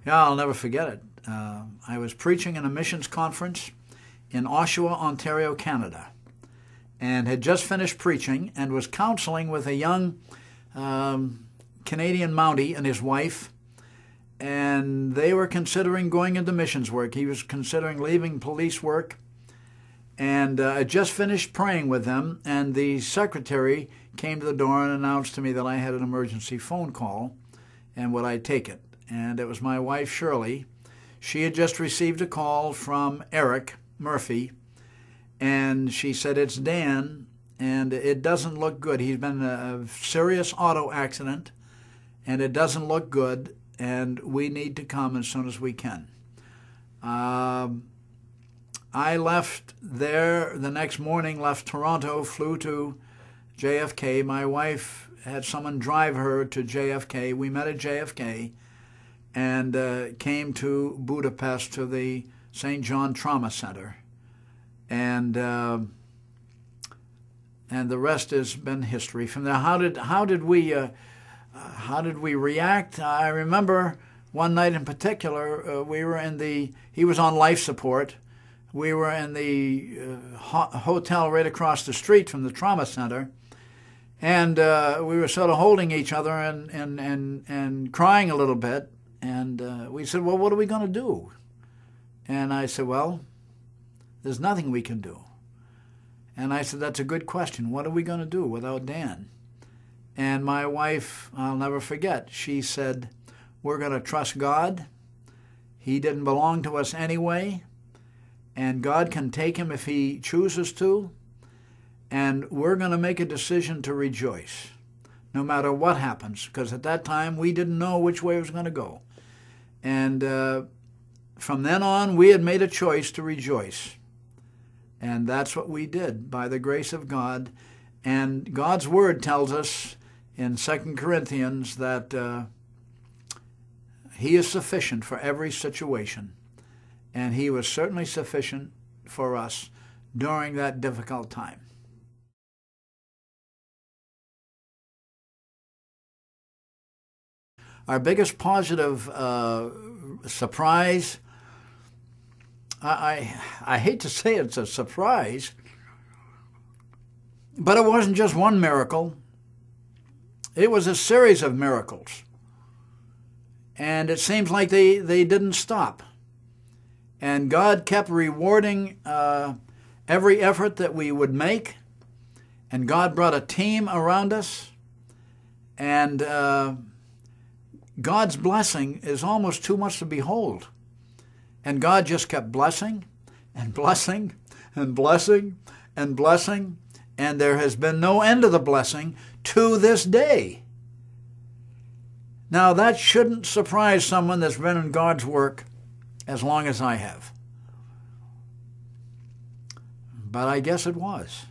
Yeah, I'll never forget it. I was preaching in a missions conference in Oshawa, Ontario, Canada, and had just finished preaching and was counseling with a young Canadian Mountie and his wife, and they were considering going into missions work. He was considering leaving police work, and I just finished praying with them, and the secretary came to the door and announced to me that I had an emergency phone call, and would I take it? And it was my wife, Shirley. She had just received a call from Eric Murphy, and she said, "It's Dan, and it doesn't look good. He's been in a serious auto accident, and it doesn't look good, and we need to come as soon as we can." I left there the next morning, left Toronto, flew to JFK. My wife had someone drive her to JFK. We met at JFK and came to Budapest to the St. John Trauma Center. And the rest has been history. From there, how did we react? I remember one night in particular, he was on life support. We were in the hotel right across the street from the trauma center, and we were sort of holding each other and crying a little bit. And we said, "Well, what are we going to do?" And I said, "Well, there's nothing we can do." And I said, "That's a good question. What are we going to do without Dan?" And my wife, I'll never forget, she said, "We're going to trust God. He didn't belong to us anyway, and God can take him if he chooses to, and we're going to make a decision to rejoice, no matter what happens," because at that time we didn't know which way it was going to go. And from then on, we had made a choice to rejoice. And that's what we did by the grace of God. And God's Word tells us in 2 Corinthians that he is sufficient for every situation. And he was certainly sufficient for us during that difficult time. Our biggest positive surprise, I hate to say it's a surprise, but it wasn't just one miracle. It was a series of miracles. And it seems like they didn't stop. And God kept rewarding every effort that we would make. And God brought a team around us. And God's blessing is almost too much to behold. And God just kept blessing and blessing and blessing and blessing. And there has been no end to the blessing to this day. Now, that shouldn't surprise someone that's been in God's work as long as I have. But I guess it was.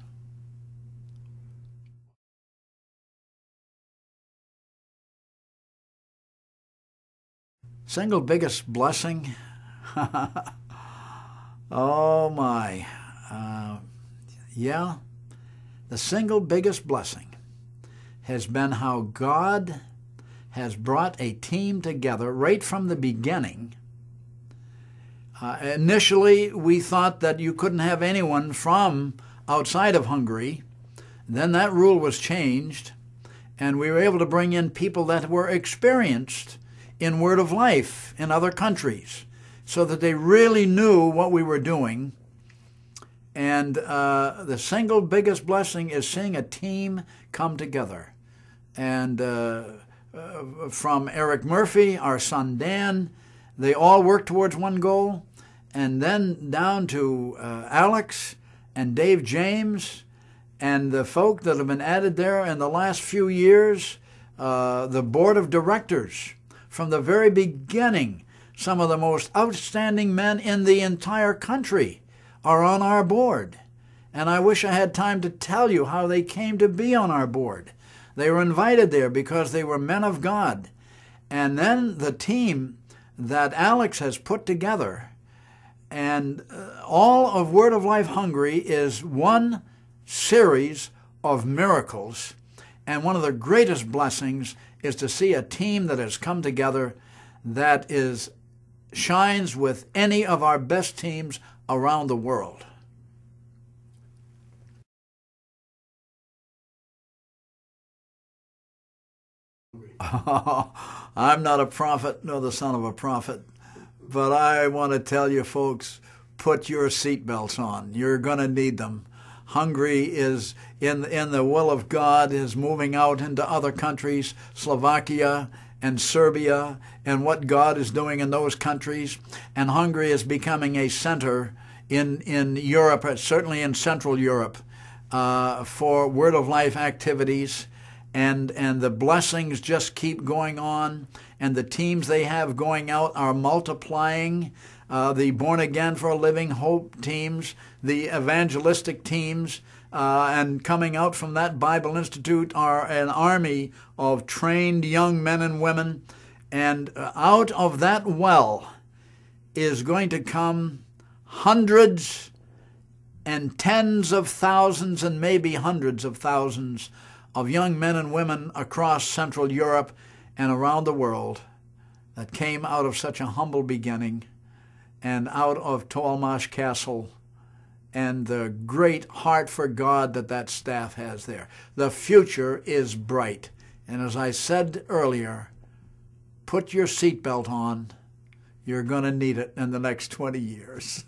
Single biggest blessing? Oh my. Yeah, the single biggest blessing has been how God has brought a team together right from the beginning. Initially, we thought that you couldn't have anyone from outside of Hungary. Then that rule was changed, and we were able to bring in people that were experienced in Word of Life in other countries, so that they really knew what we were doing. And the single biggest blessing is seeing a team come together. And from Eric Murphy, our son Dan, they all work towards one goal. And then down to Alex and Dave James and the folk that have been added there in the last few years, the board of directors. From the very beginning, some of the most outstanding men in the entire country are on our board. And I wish I had time to tell you how they came to be on our board. They were invited there because they were men of God. And then the team that Alex has put together, and all of Word of Life Hungary is one series of miracles. And one of the greatest blessings is to see a team that has come together that is shines with any of our best teams around the world. I'm not a prophet nor the son of a prophet, but I want to tell you folks, put your seatbelts on. You're going to need them. Hungary is in the will of God, is moving out into other countries, Slovakia and Serbia, and what God is doing in those countries. And Hungary is becoming a center in Europe, certainly in Central Europe, for Word of Life activities. And the blessings just keep going on, and the teams they have going out are multiplying. The Born Again for a Living Hope teams, the evangelistic teams, and coming out from that Bible Institute are an army of trained young men and women. And out of that well is going to come hundreds and tens of thousands and maybe hundreds of thousands of young men and women across Central Europe and around the world that came out of such a humble beginning and out of Toalmash Castle and the great heart for God that staff has there. The future is bright. And as I said earlier, put your seatbelt on. You're going to need it in the next 20 years.